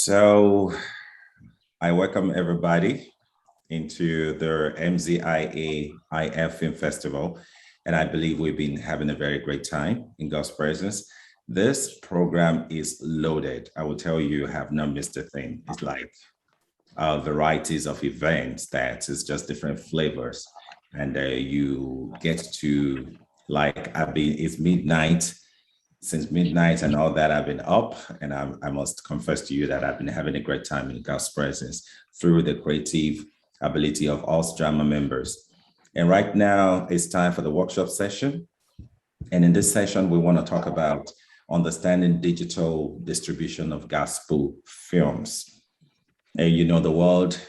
So I welcome everybody into the MZIAIF Film Festival. And I believe we've been having a very great time in God's presence. This program is loaded. I will tell you, have not missed a thing. It's like varieties of events that is just different flavors. And you get to, it's midnight. Since midnight and all that, I've been up, and I must confess to you that I've been having a great time in God's presence through the creative ability of all drama members. And right now, it's time for the workshop session. And in this session, we want to talk about understanding digital distribution of gospel films. And you know, the world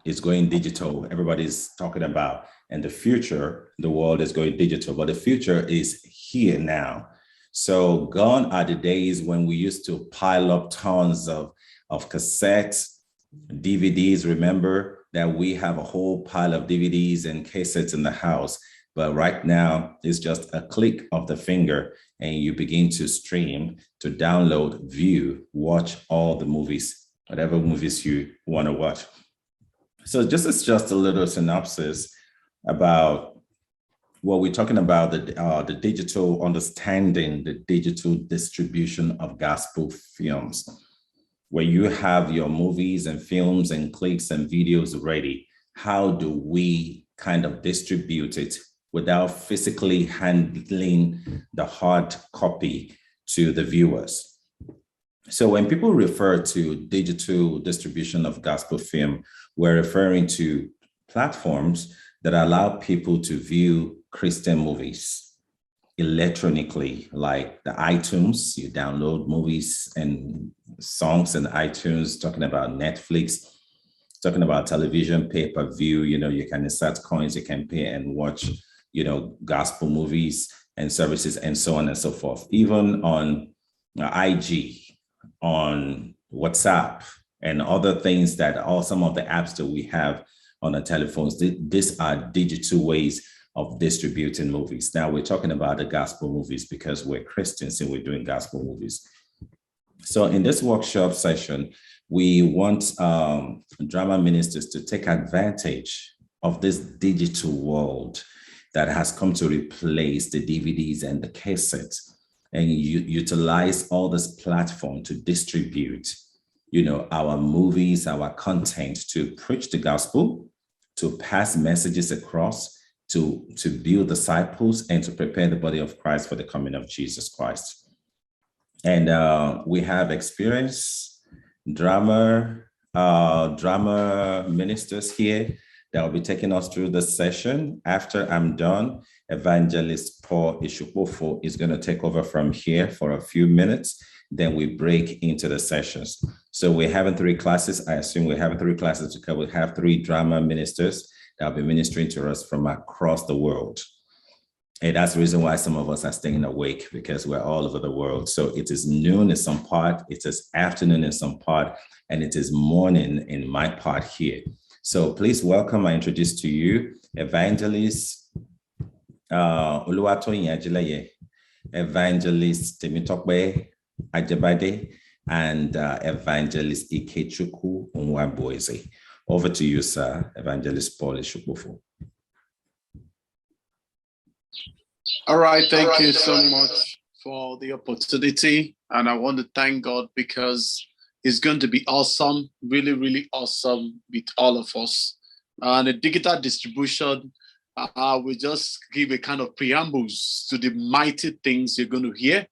is going digital. Everybody's talking about, and the future, the world is going digital, but the future is here now. So gone are the days when we used to pile up tons of cassettes, DVDs. Remember that we have a whole pile of DVDs and cassettes in the house. But right now, it's just a click of the finger and you begin to stream, to download, view, watch all the movies, whatever movies you want to watch. So this is just a little synopsis about what we're talking about, the digital understanding, the digital distribution of gospel films, where you have your movies and films and clips and videos ready. How do we kind of distribute it without physically handling the hard copy to the viewers? So when people refer to digital distribution of gospel film, we're referring to platforms that allow people to view Christian movies electronically, like the iTunes. You download movies and songs in iTunes, talking about Netflix, talking about television, pay-per-view. You know, you can insert coins, you can pay and watch, you know, gospel movies and services and so on and so forth. Even on IG, on WhatsApp, and other things that are some of the apps that we have on our telephones. These are digital ways of distributing movies. Now we're talking about the gospel movies because we're Christians and we're doing gospel movies. So in this workshop session, we want drama ministers to take advantage of this digital world that has come to replace the DVDs and the cassettes, and utilize all this platform to distribute, you know, our movies, our content, to preach the gospel, to pass messages across, to build disciples, and to prepare the body of Christ for the coming of Jesus Christ. And we have experienced drama ministers here that will be taking us through the session. After I'm done, Evangelist Paul Ishukofo is going to take over from here for a few minutes. Then we break into the sessions. So we're having 3 classes. I assume we're having 3 classes because we have 3 drama ministers that will be ministering to us from across the world. And that's the reason why some of us are staying awake, because we're all over the world. So it is noon in some part, it is afternoon in some part, and it is morning in my part here. So please welcome, I introduce to you Evangelist Oluwatoyin Ajilaye, Evangelist Temitokbe Ajabade, and Evangelist Ikechukwu Nwabueze. Over to you, sir, Evangelist Paul Ishukofo. All right, thank you so much for the opportunity. And I want to thank God because it's going to be awesome, really, really awesome with all of us. And the digital distribution, we just give a kind of preambles to the mighty things you're going to hear.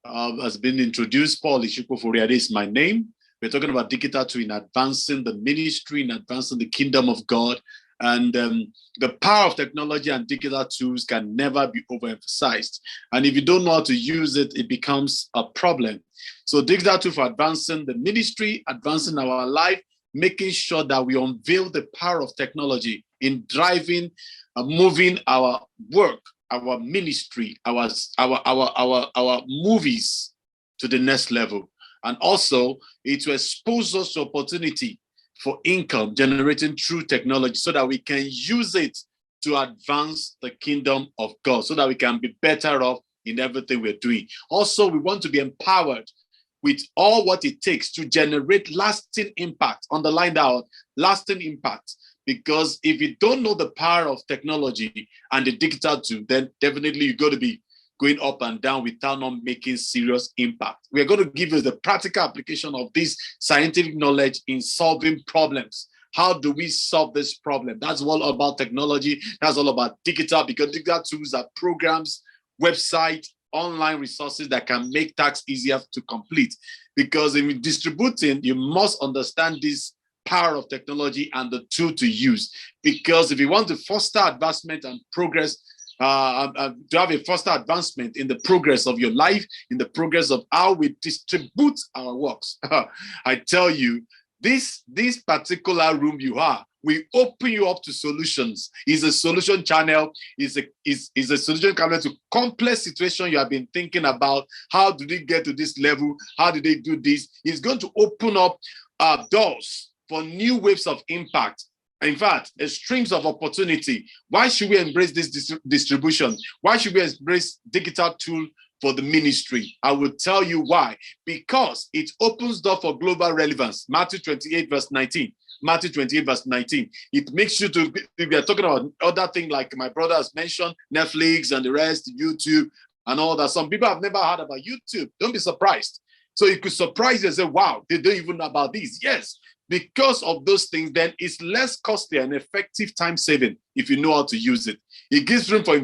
Has been introduced. Paul Ishukofo is my name. We're talking about digital in advancing the ministry, in advancing the kingdom of God. And the power of technology and digital tools can never be overemphasized. And if you don't know how to use it, it becomes a problem. So digital tool for advancing the ministry, advancing our life, making sure that we unveil the power of technology in driving, moving our work, our ministry, our movies to the next level. And also, it will expose us to opportunity for income generating through technology so that we can use it to advance the kingdom of God, so that we can be better off in everything we're doing. Also, we want to be empowered with all what it takes to generate lasting impact. Underline that, lasting impact. Because if you don't know the power of technology and the digital tool, then definitely you're going to be going up and down without not making serious impact. We're going to give you the practical application of this scientific knowledge in solving problems. How do we solve this problem? That's all about technology. That's all about digital, because digital tools are programs, website, online resources that can make tasks easier to complete. Because in distributing, you must understand this power of technology and the tool to use. Because if you want to foster advancement and progress, to have a faster advancement in the progress of your life, in the progress of how we distribute our works, I tell you, this particular room you are, we open you up to solutions. Is a solution channel, is a solution channel to complex situation you have been thinking about. How did they get to this level? How did they do this? It's going to open up doors for new waves of impact. In fact, streams of opportunity. Why should we embrace this distribution? Why should we embrace digital tool for the ministry? I will tell you why. Because it opens door for global relevance. Matthew 28 verse 19. Matthew 28 verse 19. It makes you to, if we are talking about other things like my brother has mentioned, Netflix and the rest, YouTube and all that. Some people have never heard about YouTube. Don't be surprised. So you could surprise you and say, wow, they don't even know about this. Yes. Because of those things, then it's less costly and effective time saving if you know how to use it. It gives room for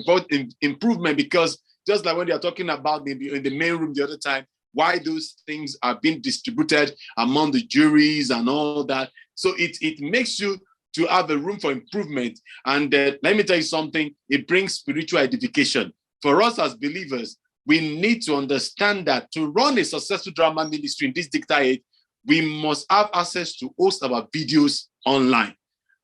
improvement, because just like when they are talking about in the main room the other time, why those things are being distributed among the juries and all that. So it makes you to have a room for improvement. And let me tell you something, it brings spiritual edification. For us as believers, we need to understand that to run a successful drama ministry in this digital age, we must have access to host our videos online.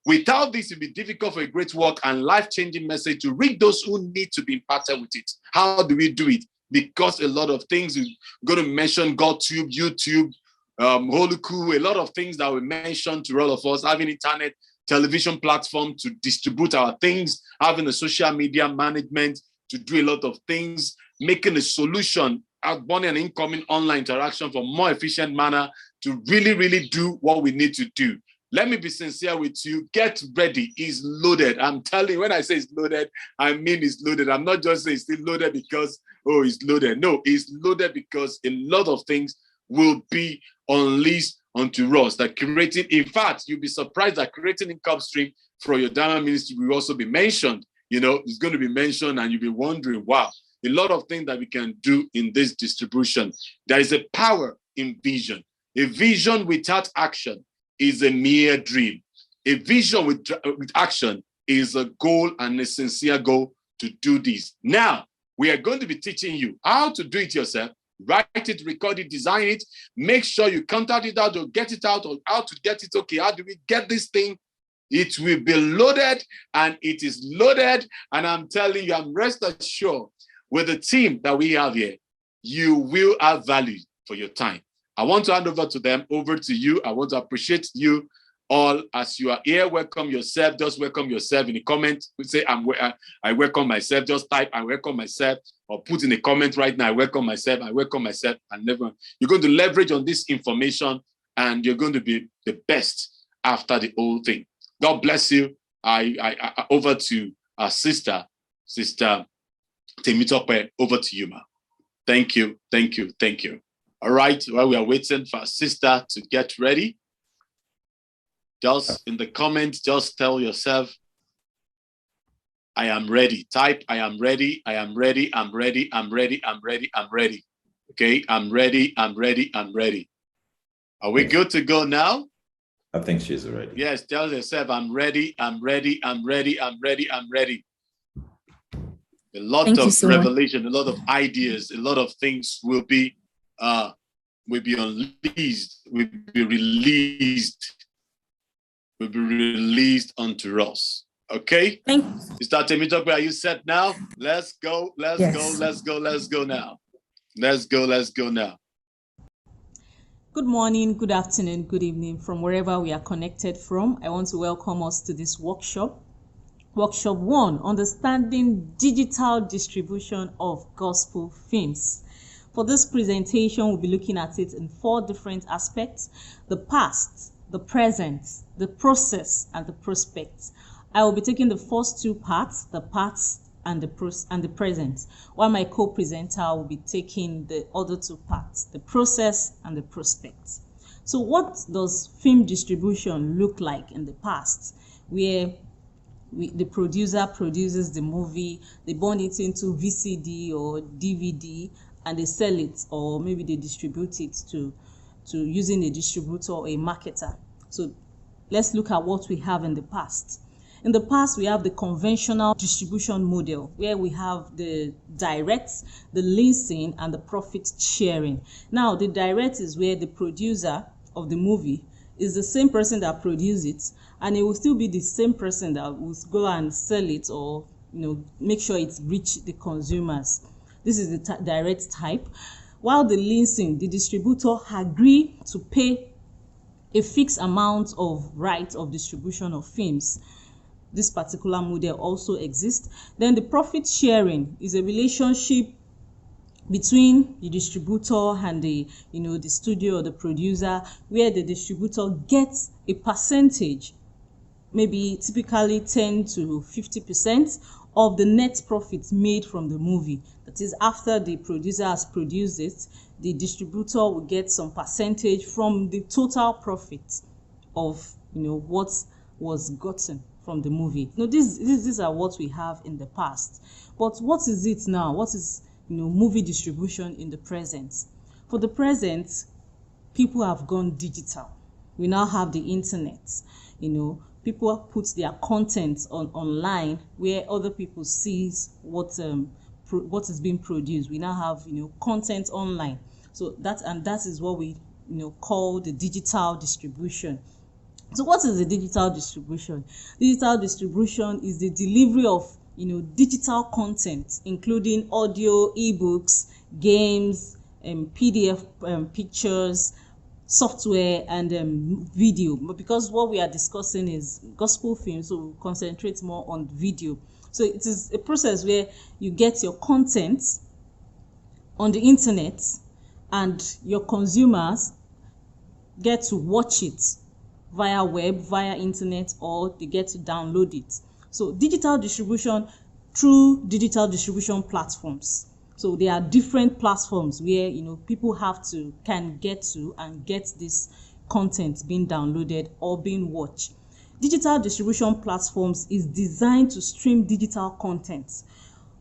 Without this, it'll be difficult for a great work and life-changing message to reach those who need to be impacted with it. How do we do it? Because a lot of things, we're going to mention GodTube, YouTube, Holoku, a lot of things that we mentioned to all of us, having internet, television platform to distribute our things, having a social media management to do a lot of things, making a solution, outbound and incoming online interaction for more efficient manner to really, really do what we need to do. Let me be sincere with you. Get ready. It's loaded. I'm telling you, when I say it's loaded, I mean it's loaded. I'm not just saying it's still loaded because, oh, it's loaded. No, it's loaded because a lot of things will be unleashed onto us. That creating, in fact, you'll be surprised that creating income stream for your Dharma ministry will also be mentioned. You know, it's going to be mentioned and you'll be wondering, wow, a lot of things that we can do in this distribution. There is a power in vision. A vision without action is a mere dream. A vision with action is a goal and a sincere goal to do this. Now, we are going to be teaching you how to do it yourself. Write it, record it, design it. Make sure you contact it out or get it out, or how to get it. Okay, how do we get this thing? It will be loaded, and it is loaded. And I'm telling you, I'm rest assured with the team that we have here, you will have value for your time. I want to hand over to you. I want to appreciate you all as you are here. Welcome yourself. Just welcome yourself in the comment. We say, I welcome myself. Just type, I welcome myself, or put in a comment right now, I welcome myself, I welcome myself. And never, you're going to leverage on this information, and you're going to be the best after the whole thing. God bless you. I over to our sister Temitope. Over to you, ma. Thank you. All right, while we are waiting for our sister to get ready, just in the comments, just tell yourself, I am ready. Type, I am ready, I am ready, I'm ready, I'm ready, I'm ready, I'm ready. Okay, I'm ready, I'm ready, I'm ready. Are we good to go now? I think she's ready. Yes, tell yourself, I'm ready, I'm ready, I'm ready, I'm ready, I'm ready. A lot of revelation, a lot of ideas, a lot of things will be unleashed, will be released unto us. Okay? Mr. Temitope, are you set now? Let's go now. Let's go now. Good morning, good afternoon, good evening from wherever we are connected from. I want to welcome us to this workshop. Workshop 1, Understanding Digital Distribution of Gospel Films. For this presentation, we'll be looking at it in 4 different aspects: the past, the present, the process, and the prospects. I will be taking the first 2 parts, the past and the present, while my co-presenter will be taking the other 2 parts, the process and the prospects. So what does film distribution look like in the past, where the producer produces the movie, they burn it into VCD or DVD, and they sell it, or maybe they distribute it to using a distributor or a marketer. So let's look at what we have in the past. In the past, we have the conventional distribution model, where we have the direct, the leasing, and the profit sharing. Now, the direct is where the producer of the movie is the same person that produced it, and it will still be the same person that will go and sell it, or make sure it reach the consumers. This is the direct type. While the leasing, the distributor agree to pay a fixed amount of rights of distribution of films. This particular model also exists. Then the profit sharing is a relationship between the distributor and the studio or the producer, where the distributor gets a percentage, maybe typically 10 to 50% of the net profits made from the movie. That is, after the producer has produced it, the distributor will get some percentage from the total profit of what was gotten from the movie. These are what we have in the past. But what is it now? What is movie distribution in the present? For the present, people have gone digital. We now have the internet. People put their content online, where other people sees what is being produced. We now have content online. So that is what we call the digital distribution. So what is the digital distribution? Digital distribution is the delivery of digital content, including audio, ebooks, games, PDF pictures, software, and video. But because what we are discussing is gospel film, so we'll concentrate more on video. So it is a process where you get your content on the internet, and your consumers get to watch it via web, via internet, or they get to download it. So digital distribution through digital distribution platforms. So there are different platforms where people can get to and get this content being downloaded or being watched. Digital distribution platforms is designed to stream digital content,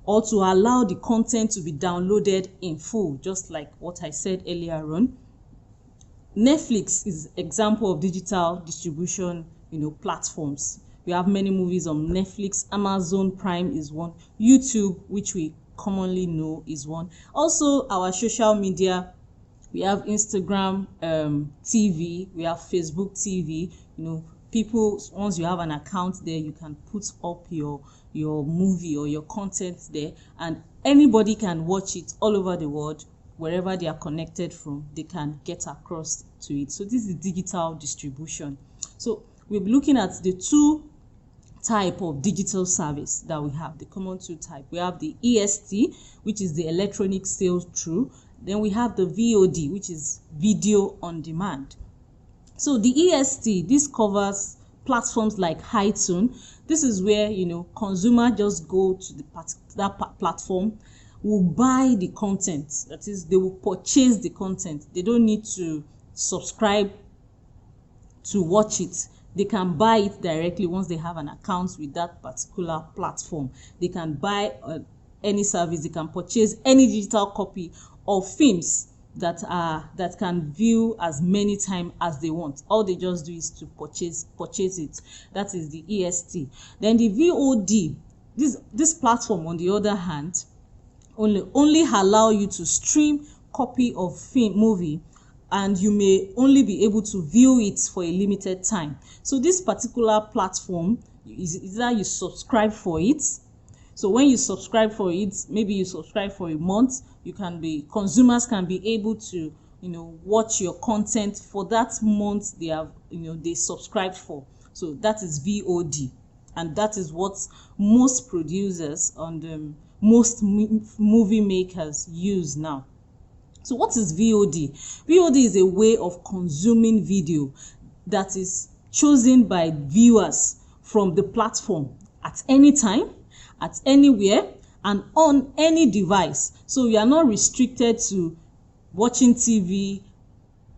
or to allow the content to be downloaded in full, just like what I said earlier on. Netflix is an example of digital distribution platforms. We have many movies on Netflix. Amazon Prime is one. YouTube, which we commonly know, is one. Also, our social media, we have Instagram TV, we have Facebook TV. People, once you have an account there, you can put up your movie or your content there, and anybody can watch it all over the world. Wherever they are connected from, they can get across to it. So this is digital distribution. So we'll be looking at the 2 type of digital service that we have, the common 2 type. We have the EST, which is the electronic sales through. Then we have the VOD, which is video on demand. So the EST, this covers platforms like iTunes. This is where consumer just go to that platform, will buy the content. That is, they will purchase the content. They don't need to subscribe to watch it. They can buy it directly once they have an account with that particular platform. They can buy any service. They can purchase any digital copy of films that can view as many times as they want. All they just do is to purchase it. That is the EST. Then the VOD, this platform, on the other hand, only allow you to stream copy of movie, and you may only be able to view it for a limited time. So this particular platform is either you subscribe for it. So when you subscribe for it, maybe you subscribe for a month, consumers can be able to watch your content for that month they subscribed for. So that is VOD, and that is what most producers and most movie makers use now. So what is VOD? VOD is a way of consuming video that is chosen by viewers from the platform at any time, at anywhere, and on any device. So you are not restricted to watching TV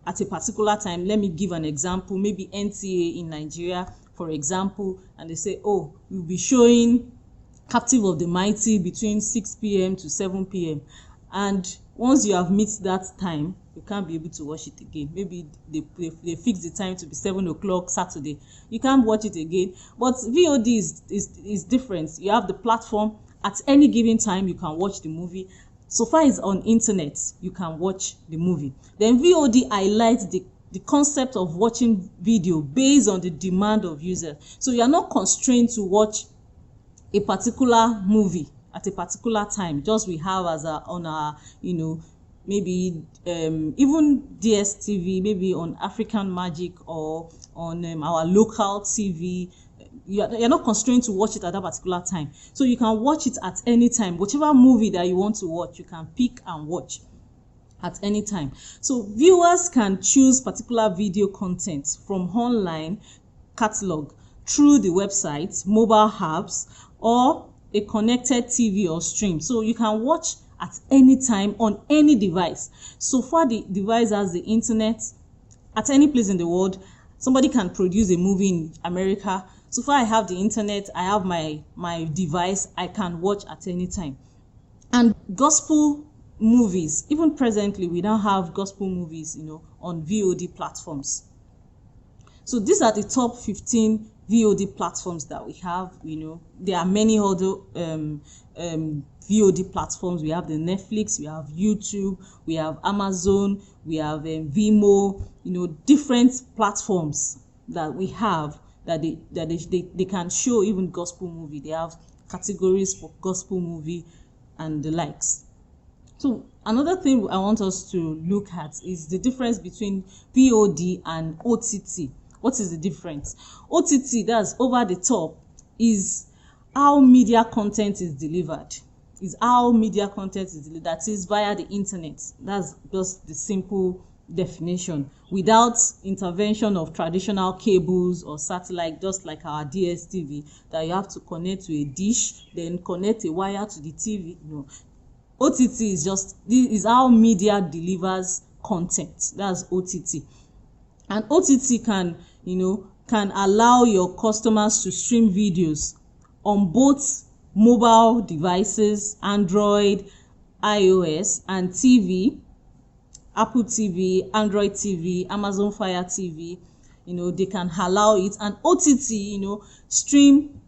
at a particular time. Let me give an example. Maybe NTA in Nigeria, for example, and they say, oh, we'll be showing Captive of the Mighty between 6 p.m. to 7 p.m. And once you have missed that time, you can't be able to watch it again. Maybe they fix the time to be 7 o'clock Saturday. You can't watch it again. But VOD is different. You have the platform. At any given time, you can watch the movie. So far it's on internet, you can watch the movie. Then VOD highlights the concept of watching video based on the demand of users. So you are not constrained to watch a particular movie at a particular time. Just we have as on our, maybe even DSTV, maybe on African Magic or on our local TV. You're not constrained to watch it at that particular time. So you can watch it at any time. Whichever movie that you want to watch, you can pick and watch at any time. So viewers can choose particular video content from online catalog through the website, mobile apps, or a connected TV or stream. So you can watch at any time on any device. So far the device has the internet at any place in the world. Somebody can produce a movie in America. So far I have the internet, I have my device, I can watch at any time. And gospel movies, even presently we now have gospel movies, on VOD platforms. So these are the top 15 VOD platforms that we have. There are many other VOD platforms. We have the Netflix, we have YouTube, we have Amazon, we have Vimeo, different platforms that we have that they can show even gospel movie. They have categories for gospel movie and the likes. So another thing I want us to look at is the difference between VOD and OTT. What is the difference? OTT, that's over the top, is how media content is delivered. That is via the internet. That's just the simple definition, without intervention of traditional cables or satellite, just like our DSTV, that you have to connect to a dish, then connect a wire to the TV. No. OTT is how media delivers content. That's OTT. And OTT can allow your customers to stream videos on both mobile devices, Android, iOS, and TV, Apple TV, Android TV, Amazon Fire TV. They can allow it. And OTT, stream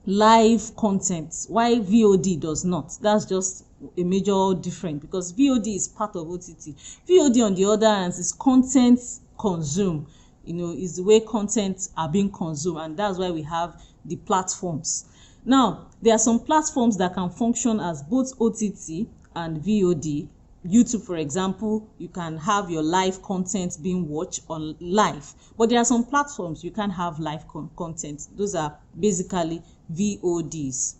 live content, while VOD does not. That's just a major difference, because VOD is part of OTT. VOD, on the other hand, is content consumed. Is the way content are being consumed, and that's why we have the platforms. Now, there are some platforms that can function as both OTT and VOD. YouTube, for example, you can have your live content being watched on live, but there are some platforms you can't have live content. Those are basically VODs,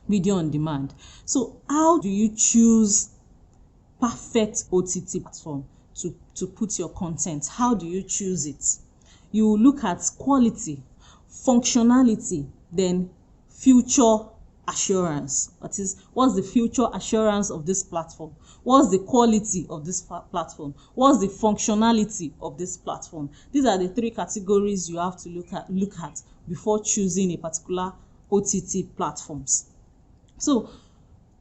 video on demand. So how do you choose perfect OTT platform to put your content? How do you choose it? You look at quality, functionality, then future assurance. That is, what's the future assurance of this platform? What's the quality of this platform? What's the functionality of this platform? These are the three categories you have to look at before choosing a particular OTT platforms. So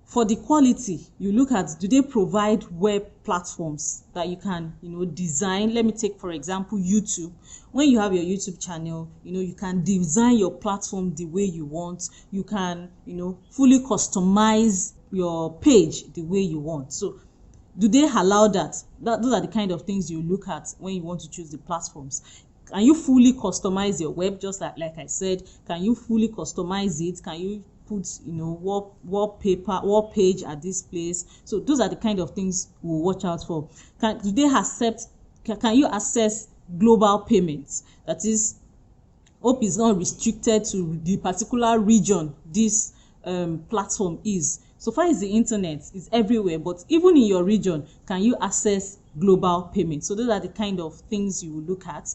for the quality, you look at, do they provide web platforms that you can, design? Let me take, for example, YouTube. When you have your YouTube channel, you can design your platform the way you want. You can, fully customize your page the way you want. So do they allow that? Those are the kind of things you look at when you want to choose the platforms. Can you fully customize your web? Just like I said, can you fully customize it? Can you put wall page at this place? So those are the kind of things we'll watch out for. Can you access global payments? That is, hope is not restricted to the particular region this platform is. So far as the internet is everywhere, but even in your region, can you access global payment? So those are the kind of things you will look at.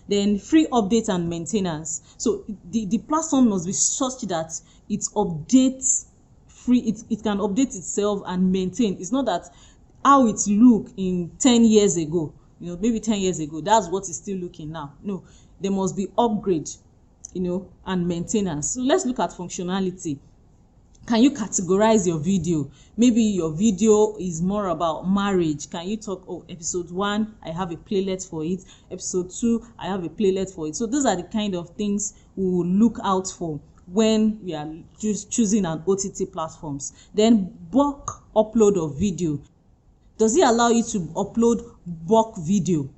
Then free update and maintenance. So the platform must be such that it updates free, it can update itself and maintain. It's not that how it looked in 10 years ago, maybe 10 years ago, that's what it's still looking now. No, there must be upgrade, and maintenance. So let's look at functionality. Can you categorize your video? Maybe your video is more about marriage. Can you talk, episode 1, I have a playlet for it. Episode 2, I have a playlet for it. So those are the kind of things we will look out for when we are choosing an OTT platforms. Then bulk upload of video. Does it allow you to upload bulk video?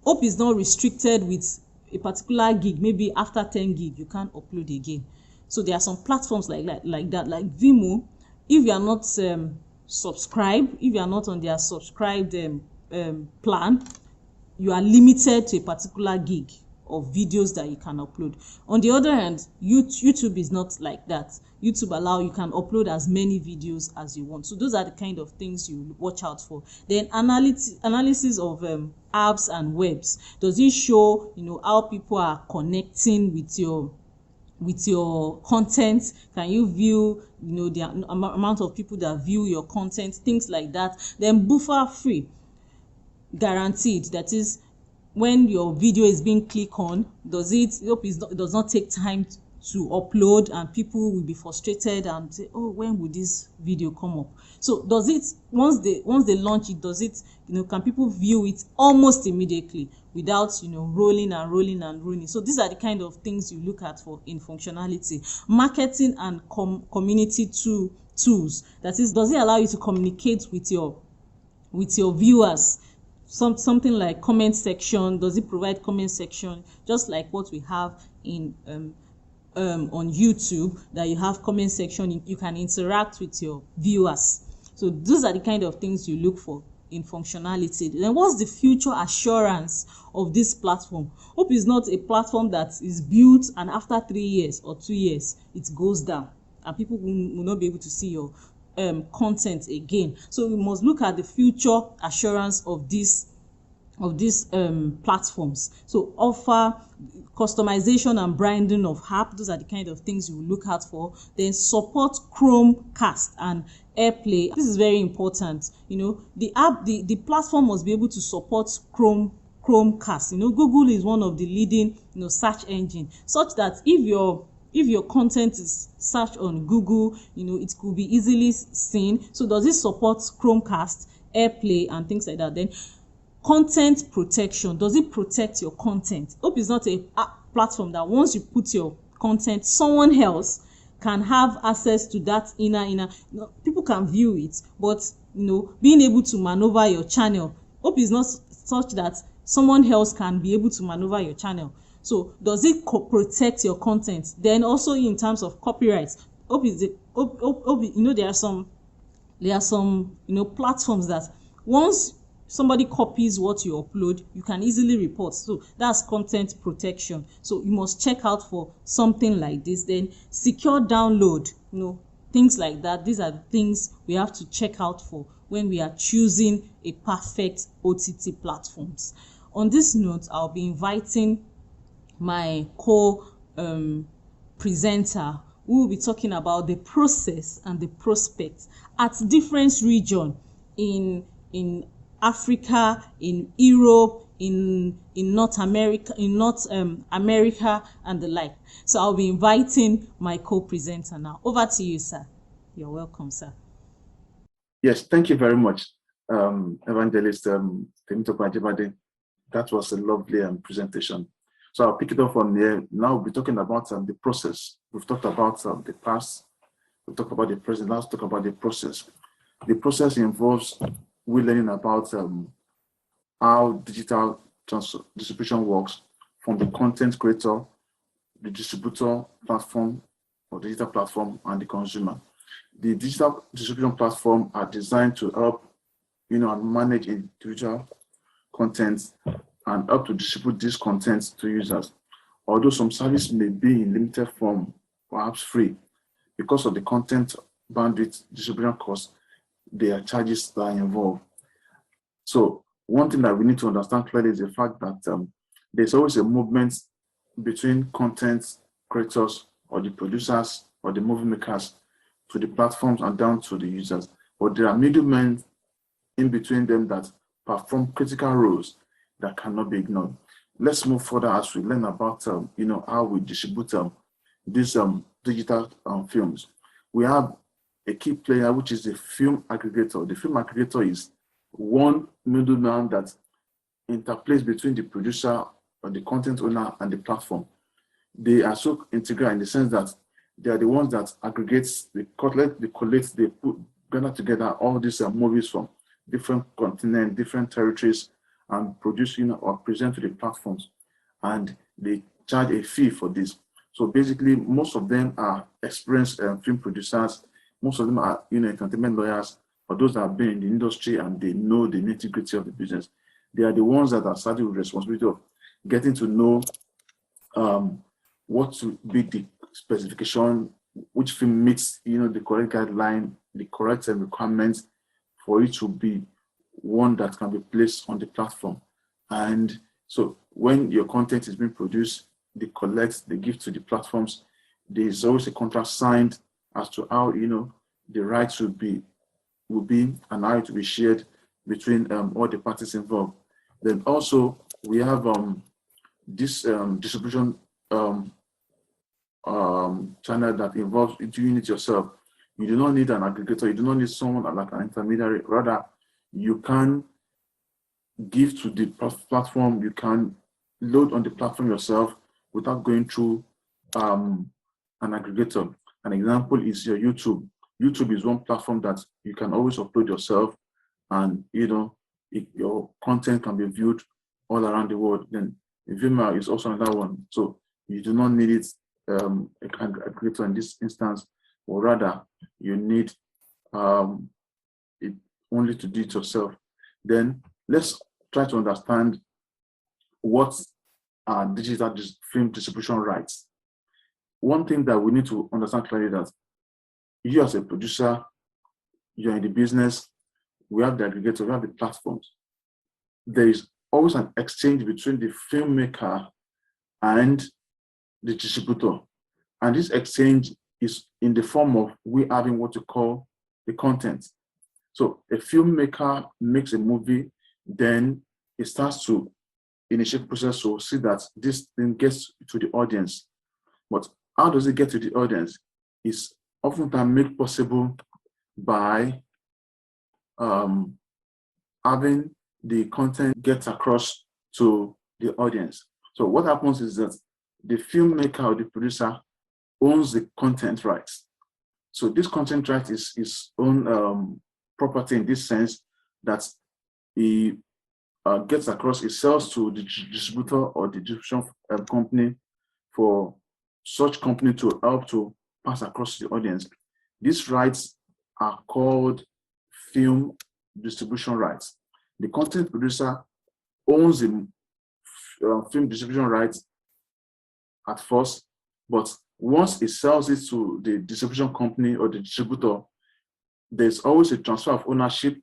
Hope is not restricted with a particular gig. Maybe after 10 gig, you can't upload again. So there are some platforms like that, like Vimeo. If you are not subscribed, if you are not on their subscribed plan, you are limited to a particular gig of videos that you can upload. On the other hand, YouTube is not like that. YouTube you can upload as many videos as you want. So those are the kind of things you watch out for. Then analysis of apps and webs. Does it show how people are connecting with your content? Can you view the amount of people that view your content, things like that? Then buffer free guaranteed, that is when your video is being clicked on, it does not take time to upload, and people will be frustrated and say, when will this video come up? So does it, once they launch it, does it, can people view it almost immediately without rolling and rolling and rolling? So these are the kind of things you look at for in functionality. Marketing and community tools, that is, does it allow you to communicate with your viewers? Something like comment section. Does it provide comment section, just like what we have in on YouTube, that you have comment section, you can interact with your viewers. So those are the kind of things you look for in functionality. Then what's the future assurance of this platform? Hope is not a platform that is built and after 3 years or 2 years it goes down and people will not be able to see your content again. So we must look at the future assurance of these platforms. So offer customization and branding of app. Those are the kind of things you will look out for. Then support Chromecast and AirPlay. This is very important. The platform must be able to support Chromecast. Google is one of the leading search engine, such that if your content is searched on Google, it could be easily seen. So does it support Chromecast, AirPlay, and things like that? Then content protection. Does it protect your content? Hope is not a platform that once you put your content, someone else can have access to that inner. People can view it, but being able to maneuver your channel. Hope is not such that someone else can be able to maneuver your channel. So does it protect your content? Then also in terms of copyright, there are some platforms that once somebody copies what you upload, you can easily report. So that's content protection. So you must check out for something like this. Then secure download, things like that. These are the things we have to check out for when we are choosing a perfect OTT platforms. On this note, I'll be inviting my presenter who will be talking about the process and the prospects at different regions in Africa, in Europe, in North America, America, and the like. So I'll be inviting my co-presenter now. Over to you, sir. You're welcome, sir. Yes, thank you very much, Evangelist Temitope Ajibade. That was a lovely presentation. So I'll pick it up from here. Now we'll be talking about the process. We've talked about the past, we've talked about the present. Let's talk about the process. The process involves we learning about how digital distribution works, from the content creator, the distributor platform or digital platform, and the consumer. The digital distribution platform are designed to help and manage individual content and help to distribute this content to users. Although some service may be in limited form, perhaps free, because of the content bandwidth, distribution costs, there are charges that are involved. So one thing that we need to understand clearly is the fact that there's always a movement between content creators or the producers or the movie makers to the platforms and down to the users. But there are middlemen in between them that perform critical roles that cannot be ignored. Let's move further as we learn about how we distribute these digital films. We have a key player, which is the film aggregator. The film aggregator is one middleman that interplays between the producer or the content owner and the platform. They are so integral in the sense that they are the ones that aggregates, they collect, they gather together all these movies from different continents, different territories, and produce or present to the platforms, and they charge a fee for this. So basically, most of them are experienced film producers. Most of them are entertainment lawyers, or those that have been in the industry and they know the nitty-gritty of the business. They are the ones that are starting with responsibility of getting to know what to be the specification, which film meets the correct guideline, the correct requirements for it to be one that can be placed on the platform. And so when your content is being produced, they collect, they give to the platforms. There is always a contract signed as to how the rights will be and how it will be shared between all the parties involved. Then also we have this distribution channel that involves doing it yourself. You do not need an aggregator. You do not need someone like an intermediary. Rather, you can give to the platform. You can load on the platform yourself without going through an aggregator. An example is your YouTube. YouTube is one platform that you can always upload yourself, and your content can be viewed all around the world. Then Vimeo is also another one. So you do not need it an aggregator in this instance, or rather you need it only to do it yourself. Then let's try to understand what are digital film distribution rights. One thing that we need to understand clearly that you as a producer, you're in the business, we have the aggregator, we have the platforms. There is always an exchange between the filmmaker and the distributor. And this exchange is in the form of we having what you call the content. So a filmmaker makes a movie, then it starts to initiate the process to see that this thing gets to the audience. But how does it get to the audience? It's oftentimes made possible by having the content get across to the audience. So what happens is that the filmmaker or the producer owns the content rights. So this content right is his own property in this sense that he gets across, he sells to the distributor or the distribution company for such company to help to pass across the audience. These rights are called film distribution rights. The content producer owns the film distribution rights at first, but once it sells it to the distribution company or the distributor, there's always a transfer of ownership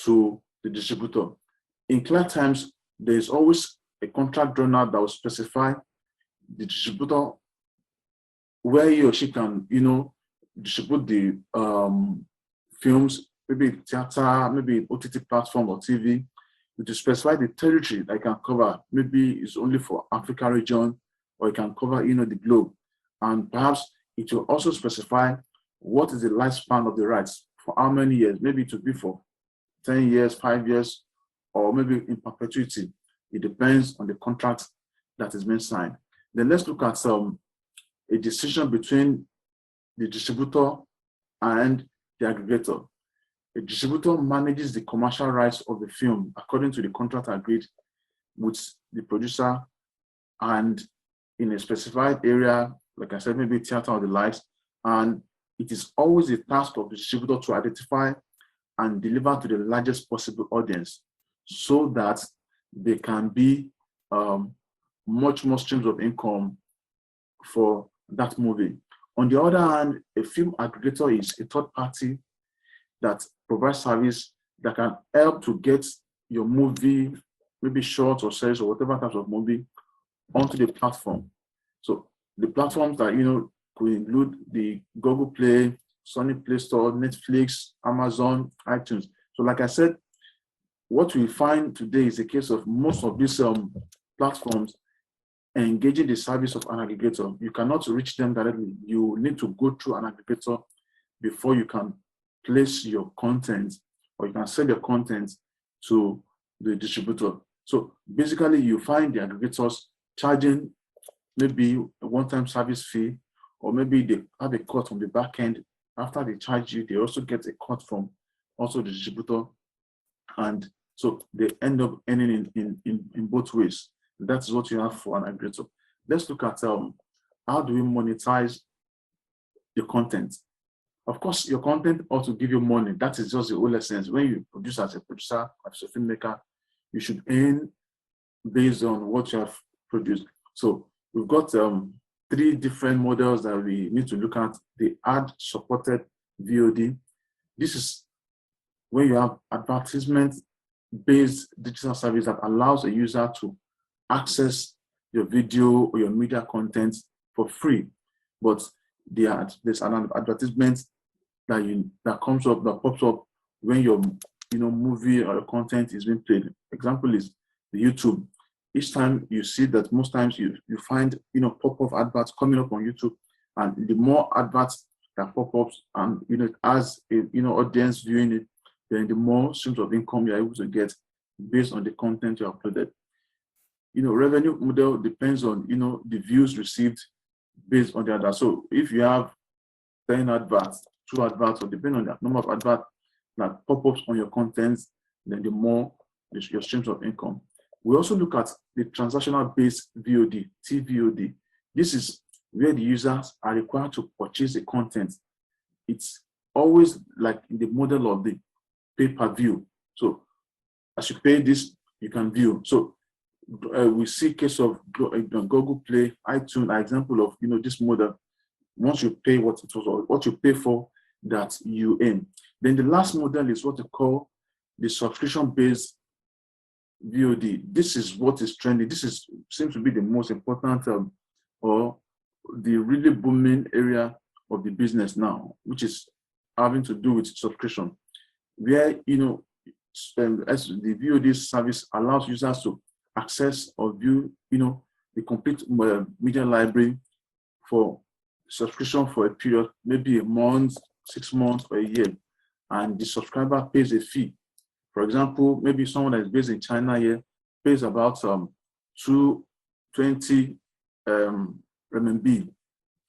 to the distributor. In clear times, there's always a contract drawn out that will specify the distributor where he or she can, distribute the films, maybe theater, maybe OTT platform or TV, to specify the territory that I can cover. Maybe it's only for Africa region, or it can cover, the globe. And perhaps it will also specify what is the lifespan of the rights, for how many years. Maybe it will be for 10 years, 5 years, or maybe in perpetuity. It depends on the contract that is being signed. Then let's look at a decision between the distributor and the aggregator. The distributor manages the commercial rights of the film according to the contract agreed with the producer, and in a specified area, like I said, maybe theater or the likes, and it is always the task of the distributor to identify and deliver to the largest possible audience so that there can be much more streams of income for that movie. On the other hand, a film aggregator is a third party that provides service that can help to get your movie, maybe short or series or whatever types of movie, onto the platform. So the platforms that could include the Google Play, Sony Play Store, Netflix, Amazon, iTunes. So like I said, what we find today is a case of most of these platforms engaging the service of an aggregator. You cannot reach them directly. You need to go through an aggregator before you can place your content, or you can sell your content to the distributor. So basically, you find the aggregators charging maybe a one-time service fee, or maybe they have a cut on the back end. After they charge you, they also get a cut from also the distributor. And so they end up earning in both ways. That's what you have for an aggregator. Let's look at how do we monetize the content. Of course, your content ought to give you money. That is just the whole essence. When you produce as a producer, as a filmmaker, you should earn based on what you have produced. So we've got 3 different models that we need to look at. The ad-supported VOD. This is when you have advertisement-based digital service that allows a user to access your video or your media content for free. But there's an advertisement that comes up, that pops up when your movie or your content is being played. Example is the YouTube. Each time you see that, most times you find pop-up adverts coming up on YouTube, and the more adverts that pop up and as a audience viewing it, then the more streams of income you're able to get based on the content you uploaded. Revenue model depends on the views received based on the advert. So if you have 10 adverts, 2 adverts, or depending on the number of adverts that pop-ups on your content, then the more your streams of income. We also look at the transactional based VOD, TVOD. This is where the users are required to purchase the content. It's always like in the model of the pay-per-view. So as you pay this, you can view. So we see case of Google Play, iTunes, an example of this model. Once you pay what you pay for, that you earn. Then the last model is what we call the subscription-based VOD. This is what is trending. This seems to be the most important or the really booming area of the business now, which is having to do with subscription, where as the VOD service allows users to access or view the complete media library for subscription for a period, maybe a month, 6 months, or a year, and the subscriber pays a fee. For example, maybe someone that is based in China here pays about 220 RMB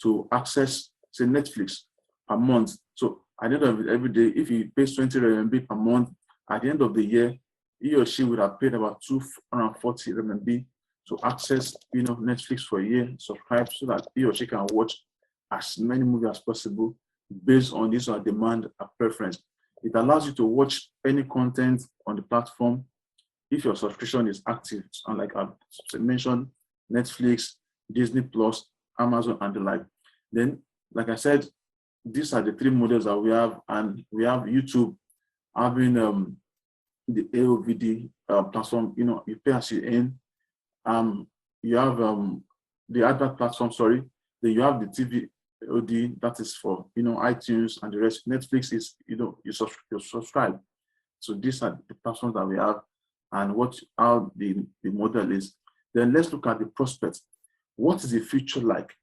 to access, say, Netflix per month. So at the end of it, every day, if he pays 20 RMB per month, at the end of the year, he or she would have paid about 240 RMB to access Netflix for a year, subscribe, so that he or she can watch as many movies as possible based on this demand and preference. It allows you to watch any content on the platform if your subscription is active, unlike I mentioned, Netflix, Disney Plus, Amazon, and the like. Then, like I said, these are the 3 models that we have, and we have YouTube having the AOVD platform. You pay as you earn. You have the advert platform. Sorry, then you have the TVOD, that is for iTunes, and the rest. Netflix is you subscribe. So these are the platforms that we have, and how the model is. Then let's look at the prospects. What is the future like?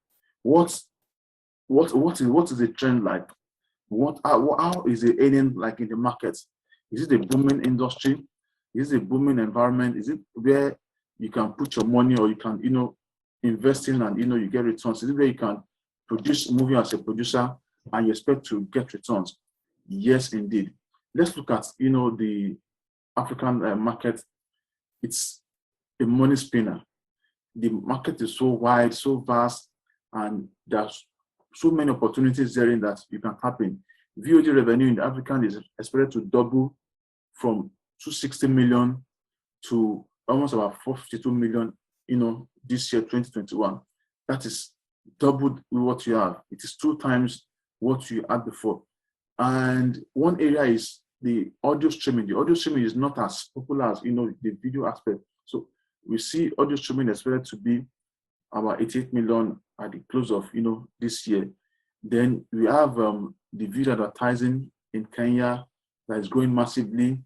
What is the trend like? How is the earning like in the market? Is it a booming industry? Is it a booming environment? Is it where you can put your money, or you can invest in and you get returns? Is it where you can produce a movie as a producer and you expect to get returns? Yes, indeed. Let's look at the African market. It's a money spinner. The market is so wide, so vast, and there's so many opportunities therein that you can tap in. VOD revenue in the African is expected to double from 260 million to almost about 452 million, this year, 2021. That is doubled what you have. It is 2 times what you had before. And one area is the audio streaming. The audio streaming is not as popular as the video aspect. So we see audio streaming expected to be about 88 million at the close of this year. Then we have the video advertising in Kenya that is growing massively,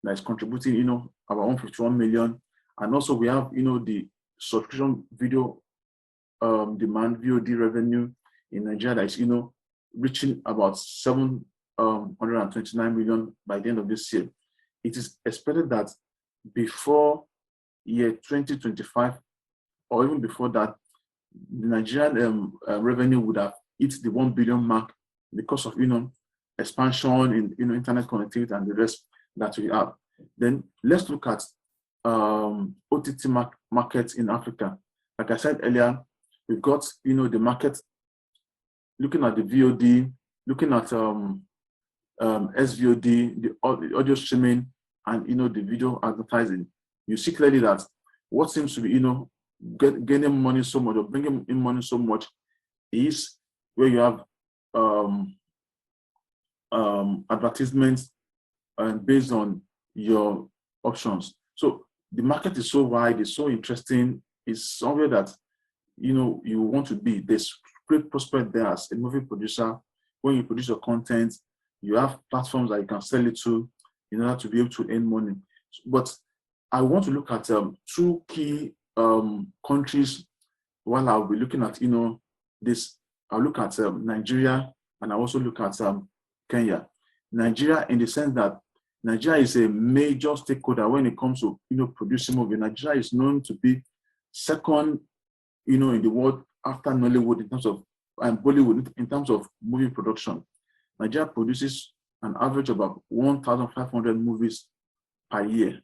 that is contributing about 151 million. And also we have the subscription video demand VOD revenue in Nigeria that is reaching about 729 million by the end of this year. It is expected that before year 2025, or even before that, the Nigerian revenue would have hit the 1 billion mark because of expansion in internet connectivity and the rest that we have. Then let's look at OTT markets in Africa. Like I said earlier, we've got the market looking at the VOD, looking at SVOD, the audio streaming, and the video advertising. You see clearly that what seems to be gaining money so much or bringing in money so much is where you have advertisements based on your options. So the market is so wide, it's so interesting, it's somewhere that you want to be. There's great prospect there as a movie producer. When you produce your content, you have platforms that you can sell it to in order to be able to earn money. But I want to look at 2 key countries while I'll be looking at this. I'll look at Nigeria, and I also look at Kenya. Nigeria, in the sense that Nigeria is a major stakeholder when it comes to producing movie. Nigeria is known to be second in the world after Nollywood in terms of Bollywood in terms of movie production. Nigeria produces an average of about 1,500 movies per year.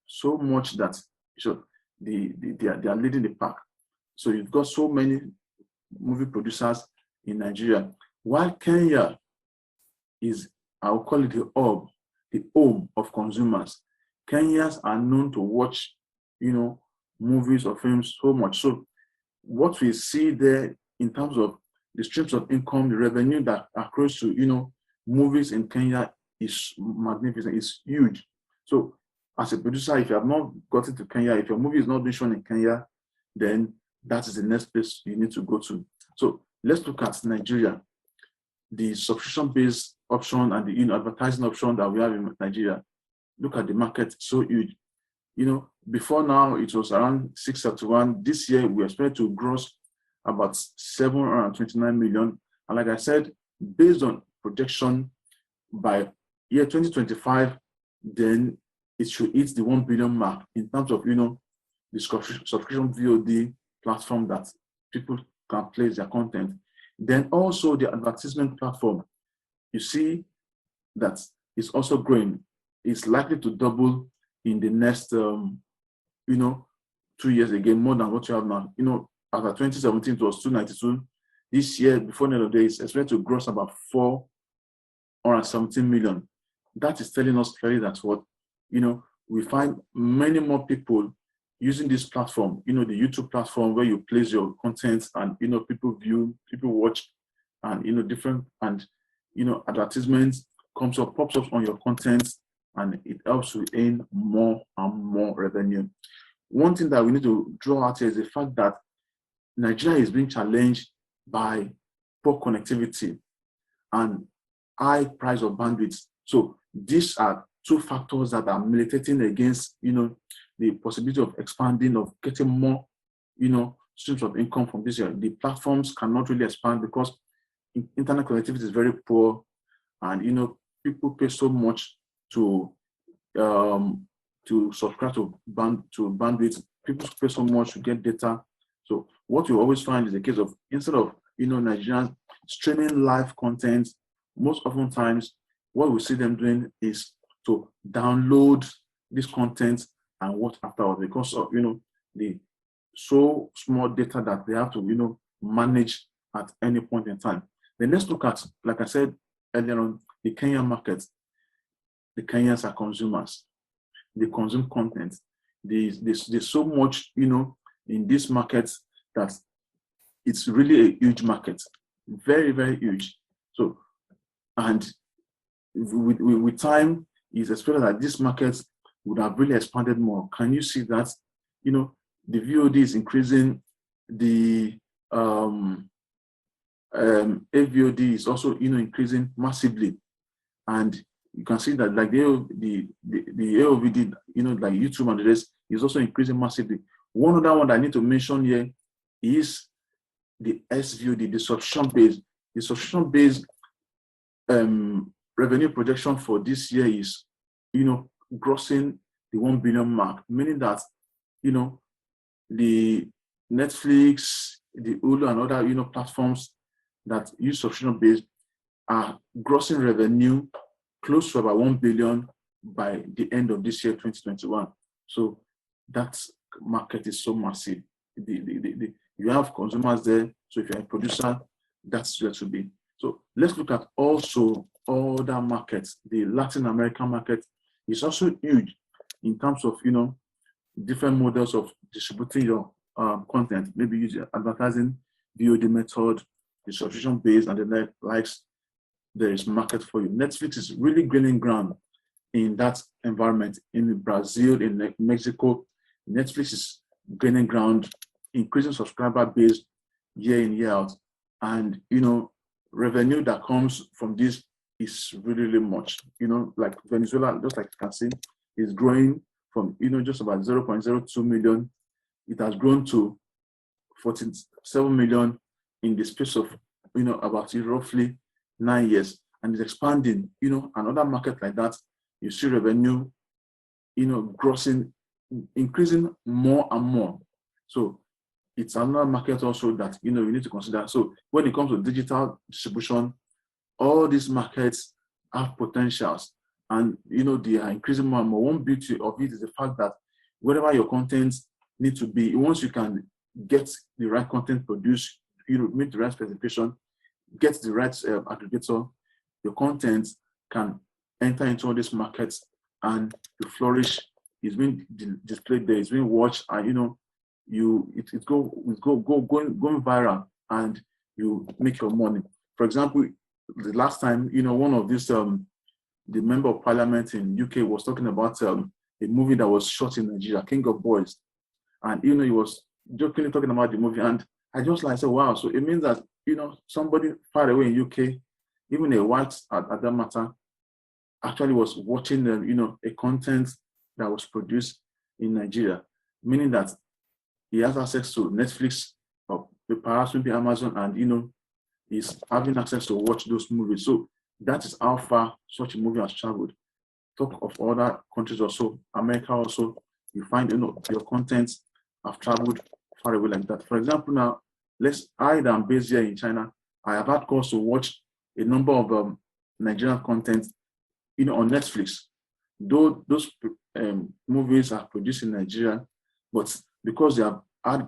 So much that they are leading the pack. So you've got so many movie producers in Nigeria. While Kenya is, I'll call it the hub, the home of consumers. Kenyans are known to watch, movies or films so much. So what we see there in terms of the streams of income, the revenue that accrues to, movies in Kenya is magnificent, it's huge. So as a producer, if you have not gotten to Kenya, if your movie is not being shown in Kenya, then that is the next place you need to go to. So let's look at Nigeria, the subscription-based option and the advertising option that we have in Nigeria. Look at the market, so huge. Before now, it was around 631. This year, we expect to gross about 729 million. And like I said, based on projection, by year 2025, then it should hit the 1 billion mark in terms of, the subscription VOD platform that people can place their content. Then also the advertisement platform, you see that it's also growing. It's likely to double in the next, 2 years again, more than what you have now. After 2017, it was 292. This year, before the end of the day, it's expected to gross about 417 million. That is telling us clearly that what, we find many more people using this platform, the YouTube platform where you place your content and, people view, people watch, and, different, and, advertisements pops up on your content, and it helps to earn more and more revenue. One thing that we need to draw out here is the fact that Nigeria is being challenged by poor connectivity and high price of bandwidth. So these are 2 factors that are militating against, the possibility of expanding, of getting more, streams of income from this year. The platforms cannot really expand because internet connectivity is very poor, and people pay so much to subscribe to bandwidth. People pay so much to get data. So what you always find is a case of, instead of Nigerians streaming live content, most often times what we see them doing is to download this content and watch afterwards, because of the so small data that they have to manage at any point in time. Then let's look at, like I said earlier on, the Kenyan market. The Kenyans are consumers. They consume content. There's so much in this market that it's really a huge market, very, very huge. So, and with time, it's expected that this market would have really expanded more. Can you see that? You know, the VOD is increasing, the AVOD is also, you know, increasing massively, and you can see that like the AOVD, you know, like YouTube and the rest is also increasing massively. One other one that I need to mention here is the SVOD, the subscription-based. The subscription-based revenue projection for this year is, you know, grossing the 1 billion mark, meaning that, you know, the Netflix, the Hulu and other, you know, platforms that use subscription-based are grossing revenue close to about 1 billion by the end of this year, 2021. So that market is so massive. You have consumers there. So if you're a producer, that's where to be. So let's look at also other markets. The Latin American market is also huge in terms of, you know, different models of distributing your content. Maybe using advertising, VOD method, the subscription based, and the likes. There is market for you. Netflix is really gaining ground in that environment. In Brazil, in Mexico, Netflix is gaining ground, increasing subscriber base year in, year out. And, you know, revenue that comes from this is really, really much. You know, like Venezuela, just like you can see, is growing from, you know, just about 0.02 million. It has grown to 47 million in the space of, you know, about roughly 9 years, and it's expanding. You know, another market like that, you see revenue, you know, grossing, increasing more and more. So it's another market also that, you know, you need to consider. So when it comes to digital distribution, all these markets have potentials, and, you know, they are increasing more and more. One beauty of it is the fact that wherever your content needs to be, once you can get the right content produced, you know, meet the right specification, get the right aggregator, your content can enter into all these markets and to flourish. It's being displayed there, it's being watched, and, you know, it's going viral, and you make your money. For example, the last time, you know, one of these the member of parliament in UK was talking about a movie that was shot in Nigeria, King of Boys, and, you know, he was jokingly talking about the movie, and I just like said, wow. So it means that, you know, somebody far away in UK, even a white at that matter, actually was watching you know, a content that was produced in Nigeria, meaning that he has access to Netflix or perhaps maybe Amazon, and, you know, he's having access to watch those movies. So that is how far such a movie has traveled. Talk of other countries also, America also, you find, you know, your content have traveled far away like that. For example, now, I am based here in China. I have had calls to watch a number of Nigerian content, you know, on Netflix. Though those movies are produced in Nigeria, but because they have had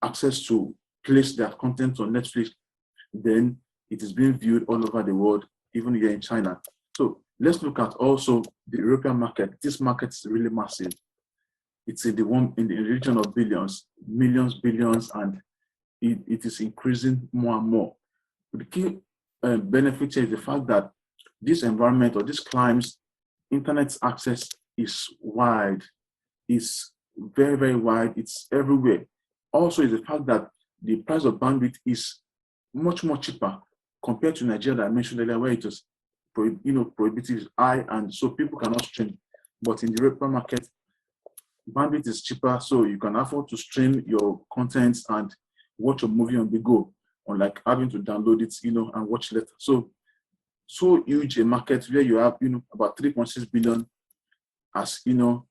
access to place their content on Netflix, then it is being viewed all over the world, even here in China. So let's look at also the European market. This market is really massive. It's in the region of billions, millions, billions, and it is increasing more and more. The key benefit is the fact that this environment or this climes, internet access is wide, is very, very wide, it's everywhere. Also is the fact that the price of bandwidth is much more cheaper compared to Nigeria that I mentioned earlier, where it was prohibitive high, and so people cannot stream. But in the Europa market, bandwidth is cheaper, so you can afford to stream your content and watch a movie on the go, unlike having to download it, you know, and watch later. So huge a market where you have, you know, about 3.6 billion as, you know,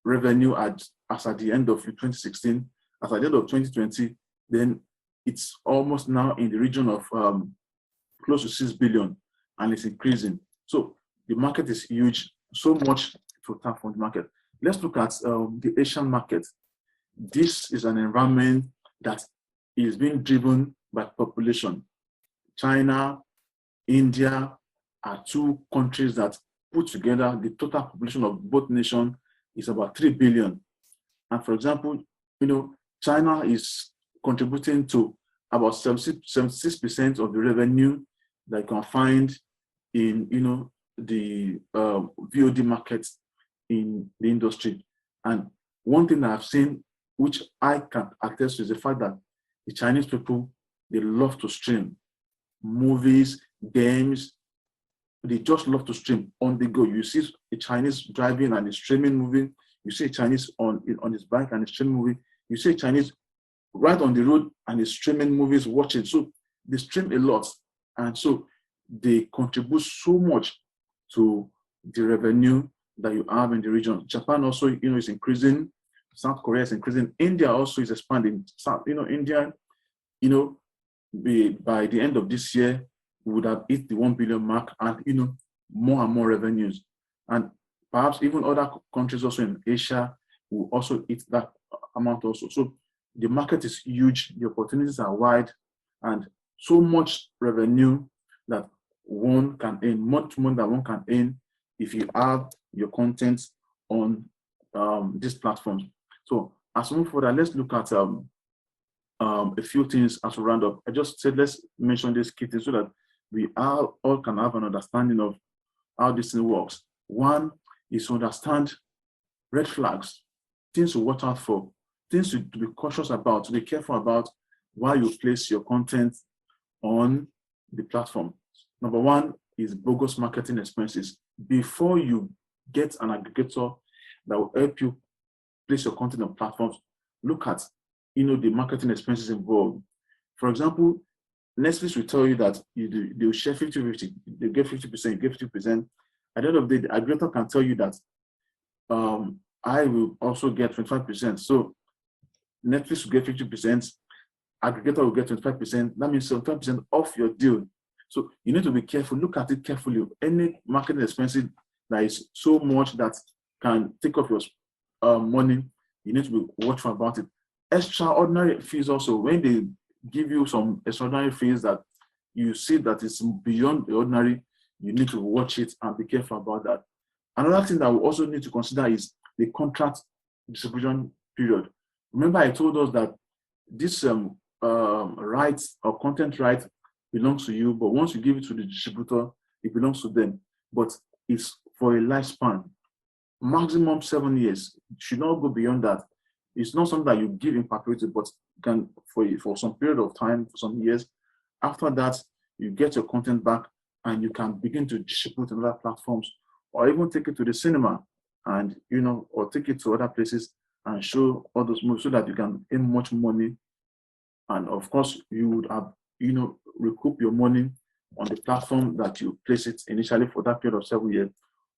revenue as at the end of 2016. As at the end of 2020, then it's almost now in the region of close to 6 billion, and it's increasing. So the market is huge, so much to tap from the market. Let's look at the Asian market. This is an environment that is being driven by population. China, India are two countries that put together the total population of both nations is about 3 billion. And for example, you know, China is contributing to about 76% of the revenue that you can find in, the VOD market in the industry. And one thing I've seen, which I can attest to, is the fact that the Chinese people, they love to stream movies, games. They just love to stream on the go. You see a Chinese driving and he's streaming movie. You see a Chinese on his bike and he's streaming movie. You see a Chinese right on the road and he's streaming movies, watching. So they stream a lot. And so they contribute so much to the revenue that you have in the region. Japan also, is increasing. South Korea is increasing. India also is expanding. India, by the end of this year, we would have hit the 1 billion mark, and more and more revenues. And perhaps even other countries also in Asia will also hit that amount also. So the market is huge, the opportunities are wide, and so much revenue that one can earn, much more than one can earn if you have your content on these platforms. So as we move further, let's look at a few things as we round up. I just said let's mention these key things so that we all can have an understanding of how this thing works. One is to understand red flags, things to watch out for, things to be cautious about, to be careful about while you place your content on the platform. Number one is bogus marketing expenses. Before you get an aggregator that will help you place your content on platforms, look at the marketing expenses involved. For example, Netflix will tell you that they will share 50-50. They get 50%, you get 50%. At the end of the day, the aggregator can tell you that I will also get 25%. So Netflix will get 50%, aggregator will get 25%. That means 75% off your deal. So you need to be careful. Look at it carefully. Any marketing expenses that is so much that can take off your money, you need to be watchful about it. Extraordinary fees also, when they give you some extraordinary fees that you see that is beyond the ordinary, you need to watch it and be careful about that. Another thing that we also need to consider is the contract distribution period. Remember, I told us that this rights or content right belongs to you, but once you give it to the distributor, it belongs to them. But it's for a lifespan, maximum 7 years. It should not go beyond that. It's not something that you give in perpetuity, but can for some period of time, for some years. After that, you get your content back and you can begin to distribute on other platforms, or even take it to the cinema and or take it to other places and show all those movies so that you can earn much money. And of course, you would have recoup your money on the platform that you place it initially for that period of 7 years.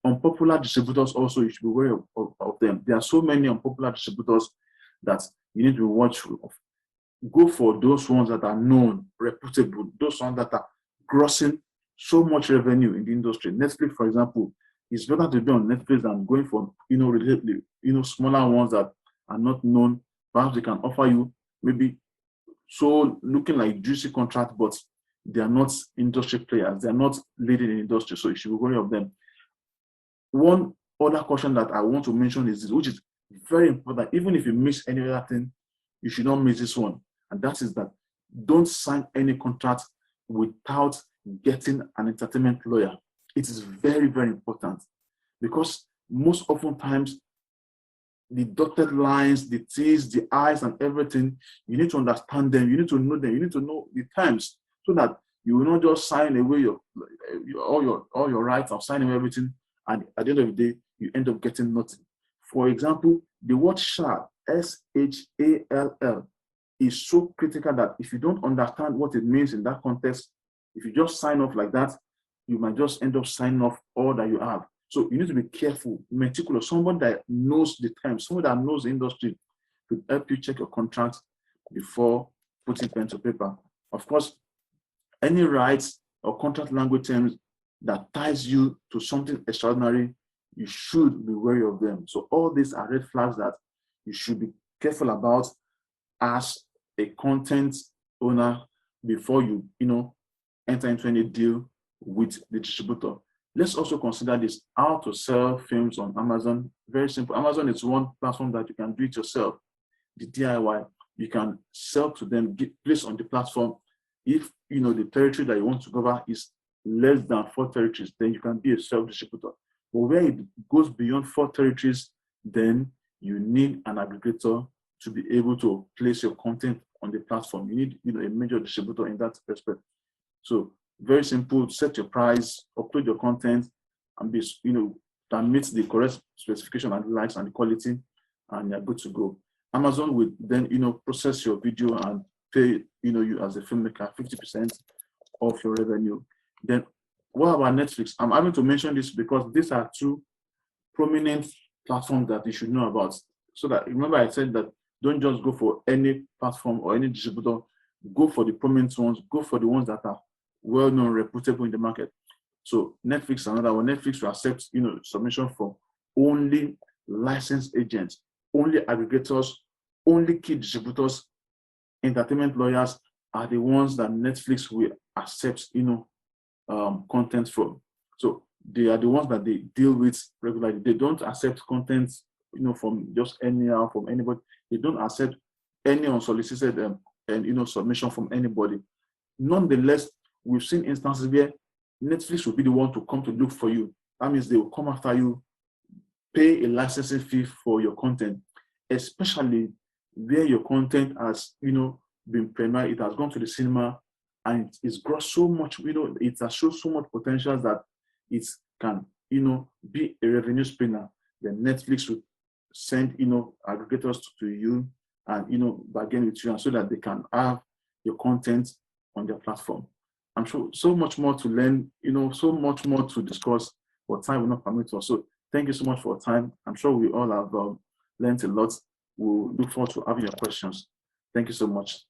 Unpopular distributors also, you should be aware of them. There are so many unpopular distributors that you need to be watchful of. Go for those ones that are known, reputable, those ones that are grossing so much revenue in the industry. Netflix, for example, it's better to be on Netflix than going for relatively smaller ones that are not known. Perhaps they can offer you maybe so looking like juicy contract, but they are not industry players. They are not leading in the industry, so you should be wary of them. One other caution that I want to mention is this, which is very important. Even if you miss any other thing, you should not miss this one. And that is that don't sign any contract without getting an entertainment lawyer. It is very, very important, because most often times the dotted lines, the T's, the I's, and everything, you need to understand them. You need to know them. You need to know the terms so that you will not just sign away all your rights or sign away everything, and at the end of the day, you end up getting nothing. For example, the word shall, S-H-A-L-L, is so critical that if you don't understand what it means in that context, if you just sign off like that, you might just end up signing off all that you have. So you need to be careful, meticulous, someone that knows the terms, someone that knows the industry to help you check your contract before putting pen to paper. Of course, any rights or contract language terms that ties you to something extraordinary, you should be wary of them. So all these are red flags that you should be careful about as a content owner before you enter into any deal with the distributor. Let's also consider this, how to sell films on Amazon. Very simple. Amazon is one platform that you can do it yourself, the DIY. you can sell to them, place on the platform. If the territory that you want to cover is less than 4 territories, then you can be a self-distributor. But where it goes beyond 4 territories, then you need an aggregator to be able to place your content on the platform. You need a major distributor in that respect. So very simple, set your price, upload your content, and be that meets the correct specification and likes and the quality, and you're good to go. Amazon will then process your video and pay you as a filmmaker 50% of your revenue. Then what about Netflix? I'm having to mention this because these are 2 prominent platforms that you should know about. So that, remember I said that don't just go for any platform or any distributor, go for the prominent ones, go for the ones that are well-known, reputable in the market. So Netflix, another one. Netflix will accept submission from only licensed agents, only aggregators, only key distributors. Entertainment lawyers are the ones that Netflix will accept content from. So they are the ones that they deal with regularly. They don't accept content from just anyhow, from anybody. They don't accept any unsolicited submission from anybody. Nonetheless, we've seen instances where Netflix will be the one to come to look for you. That means they will come after you, pay a licensing fee for your content, especially where your content has been premiered, it has gone to the cinema, and it's grown so much, it has shown so much potential that it can be a revenue spinner. Then Netflix will send aggregators to you and bargain with you, and so that they can have your content on their platform. I'm sure so much more to learn, so much more to discuss, but time will not permit us. So thank you so much for your time. I'm sure we all have learned a lot. We'll look forward to having your questions. Thank you so much.